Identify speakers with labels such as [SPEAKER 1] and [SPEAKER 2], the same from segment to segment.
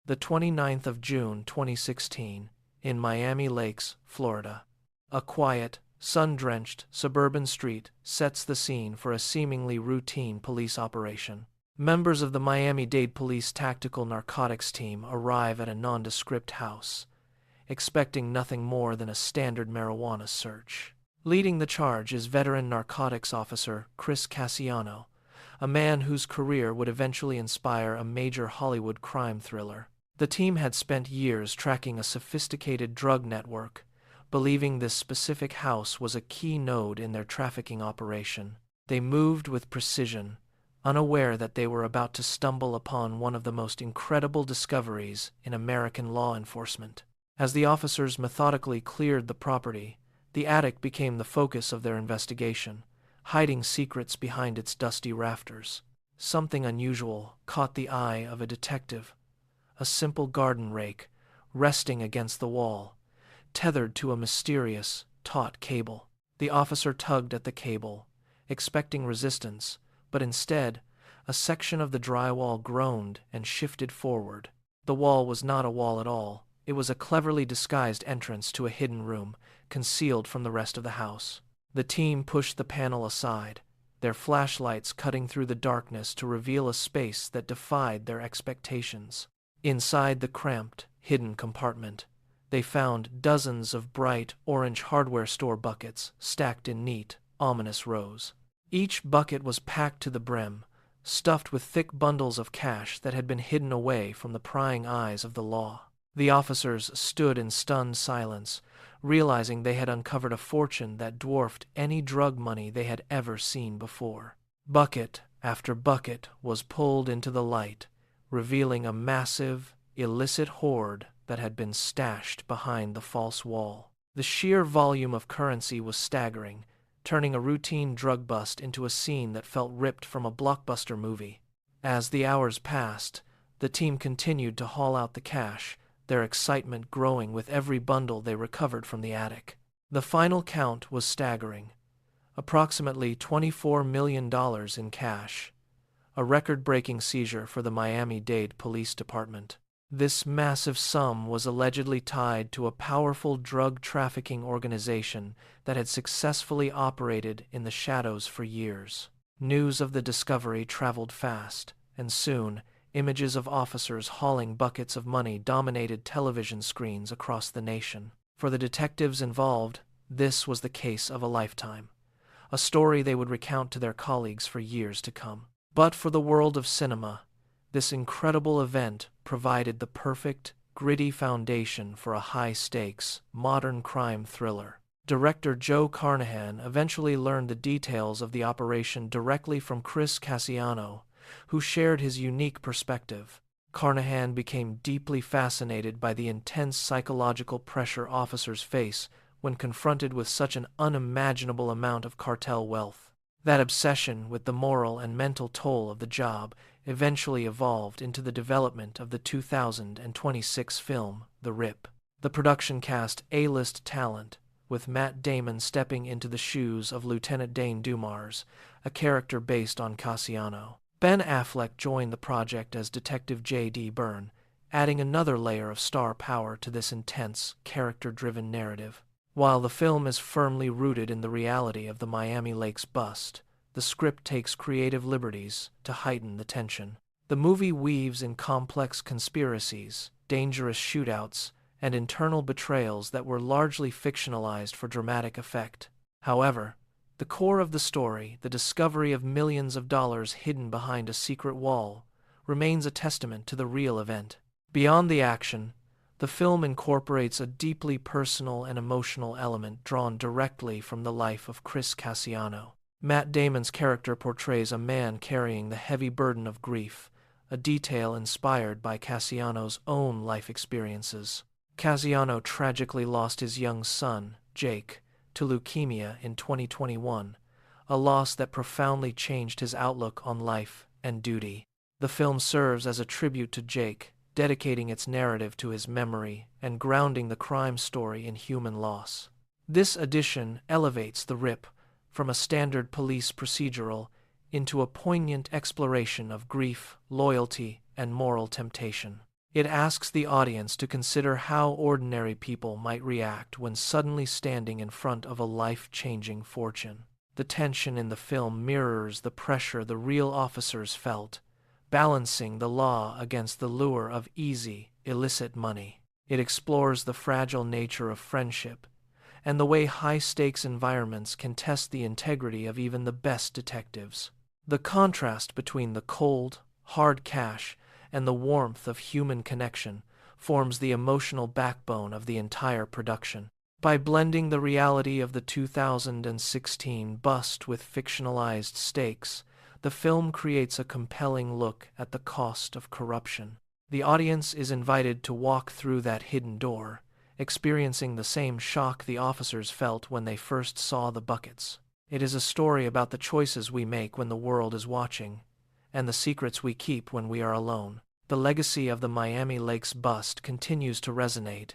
[SPEAKER 1] the 29th of June 2016, in Miami Lakes, Florida. A quiet, sun-drenched suburban street sets the scene for a seemingly routine police operation. Members of the Miami-Dade Police Tactical Narcotics Team arrive at a nondescript house, expecting nothing more than a standard marijuana search. Leading the charge is veteran narcotics officer Chris Cassiano, a man whose career would eventually inspire a major Hollywood crime thriller. The team had spent years tracking a sophisticated drug network, believing this specific house was a key node in their trafficking operation. They moved with precision, unaware that they were about to stumble upon one of the most incredible discoveries in American law enforcement. As the officers methodically cleared the property, the attic became the focus of their investigation, hiding secrets behind its dusty rafters. Something unusual caught the eye of a detective: a simple garden rake, resting against the wall, tethered to a mysterious, taut cable. The officer tugged at the cable, expecting resistance, but instead, a section of the drywall groaned and shifted forward. The wall was not a wall at all. It was a cleverly disguised entrance to a hidden room, concealed from the rest of the house. The team pushed the panel aside, their flashlights cutting through the darkness to reveal a space that defied their expectations. Inside the cramped, hidden compartment, they found dozens of bright orange hardware store buckets stacked in neat, ominous rows. Each bucket was packed to the brim, stuffed with thick bundles of cash that had been hidden away from the prying eyes of the law. The officers stood in stunned silence, realizing they had uncovered a fortune that dwarfed any drug money they had ever seen before. Bucket after bucket was pulled into the light, revealing a massive, illicit hoard that had been stashed behind the false wall. The sheer volume of currency was staggering, turning a routine drug bust into a scene that felt ripped from a blockbuster movie. As the hours passed, the team continued to haul out the cash, their excitement growing with every bundle they recovered from the attic. The final count was staggering: approximately $24 million in cash, a record-breaking seizure for the Miami-Dade Police Department. This massive sum was allegedly tied to a powerful drug trafficking organization that had successfully operated in the shadows for years. News of the discovery traveled fast, and soon, images of officers hauling buckets of money dominated television screens across the nation. For the detectives involved, this was the case of a lifetime, a story they would recount to their colleagues for years to come. But for the world of cinema, this incredible event provided the perfect, gritty foundation for a high-stakes, modern crime thriller. Director Joe Carnahan eventually learned the details of the operation directly from Chris Cassiano, who shared his unique perspective. Carnahan became deeply fascinated by the intense psychological pressure officers face when confronted with such an unimaginable amount of cartel wealth. That obsession with the moral and mental toll of the job eventually evolved into the development of the 2026 film, The Rip. The production cast A-list talent, with Matt Damon stepping into the shoes of Lieutenant Dane Dumars, a character based on Cassiano. Ben Affleck joined the project as Detective J.D. Byrne, adding another layer of star power to this intense, character-driven narrative. While the film is firmly rooted in the reality of the Miami Lakes bust, the script takes creative liberties to heighten the tension. The movie weaves in complex conspiracies, dangerous shootouts, and internal betrayals that were largely fictionalized for dramatic effect. However, the core of the story, the discovery of millions of dollars hidden behind a secret wall, remains a testament to the real event. Beyond the action, the film incorporates a deeply personal and emotional element drawn directly from the life of Chris Cassiano. Matt Damon's character portrays a man carrying the heavy burden of grief, a detail inspired by Cassiano's own life experiences. Cassiano tragically lost his young son, Jake, to leukemia in 2021, a loss that profoundly changed his outlook on life and duty. The film serves as a tribute to Jake, dedicating its narrative to his memory and grounding the crime story in human loss. This edition elevates The Rip from a standard police procedural into a poignant exploration of grief, loyalty, and moral temptation. It asks the audience to consider how ordinary people might react when suddenly standing in front of a life-changing fortune. The tension in the film mirrors the pressure the real officers felt, balancing the law against the lure of easy, illicit money. It explores the fragile nature of friendship and the way high-stakes environments can test the integrity of even the best detectives. The contrast between the cold, hard cash and the warmth of human connection forms the emotional backbone of the entire production. By blending the reality of the 2016 bust with fictionalized stakes, the film creates a compelling look at the cost of corruption. The audience is invited to walk through that hidden door, experiencing the same shock the officers felt when they first saw the buckets. It is a story about the choices we make when the world is watching, and the secrets we keep when we are alone. The legacy of the Miami Lakes bust continues to resonate,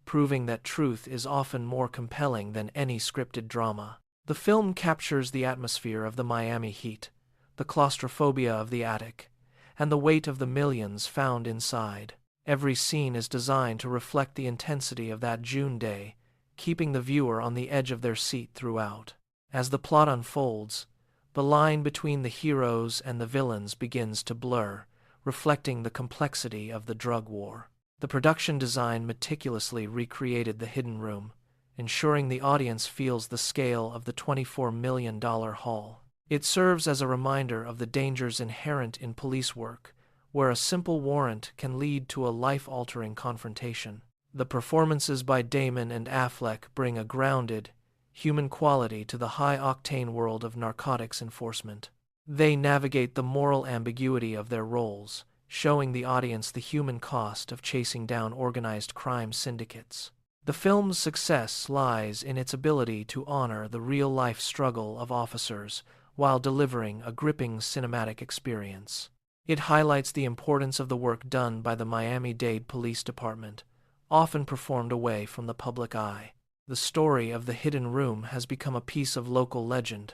[SPEAKER 1] proving that truth is often more compelling than any scripted drama. The film captures the atmosphere of the Miami heat, the claustrophobia of the attic, and the weight of the millions found inside. Every scene is designed to reflect the intensity of that June day, keeping the viewer on the edge of their seat throughout. As the plot unfolds, the line between the heroes and the villains begins to blur, reflecting the complexity of the drug war. The production design meticulously recreated the hidden room, ensuring the audience feels the scale of the $24 million haul. It serves as a reminder of the dangers inherent in police work, where a simple warrant can lead to a life-altering confrontation. The performances by Damon and Affleck bring a grounded, human quality to the high-octane world of narcotics enforcement. They navigate the moral ambiguity of their roles, showing the audience the human cost of chasing down organized crime syndicates. The film's success lies in its ability to honor the real-life struggle of officers while delivering a gripping cinematic experience. It highlights the importance of the work done by the Miami-Dade Police Department, often performed away from the public eye. The story of the hidden room has become a piece of local legend,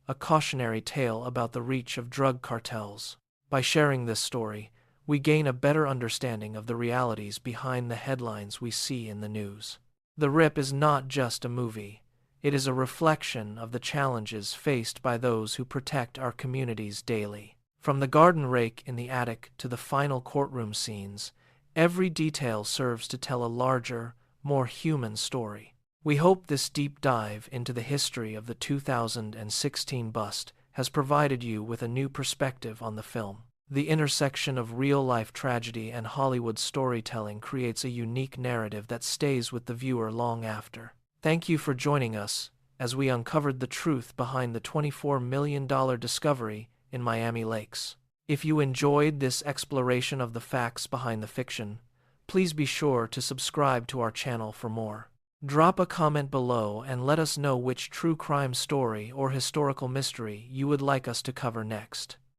[SPEAKER 1] a cautionary tale about the reach of drug cartels. By sharing this story, we gain a better understanding of the realities behind the headlines we see in the news. The Rip is not just a movie. It is a reflection of the challenges faced by those who protect our communities daily. From the garden rake in the attic to the final courtroom scenes, every detail serves to tell a larger, more human story. We hope this deep dive into the history of the 2016 bust has provided you with a new perspective on the film. The intersection of real-life tragedy and Hollywood storytelling creates a unique narrative that stays with the viewer long after. Thank you for joining us as we uncovered the truth behind the $24 million discovery in Miami Lakes. If you enjoyed this exploration of the facts behind the fiction, please be sure to subscribe to our channel for more. Drop a comment below and let us know which true crime story or historical mystery you would like us to cover next.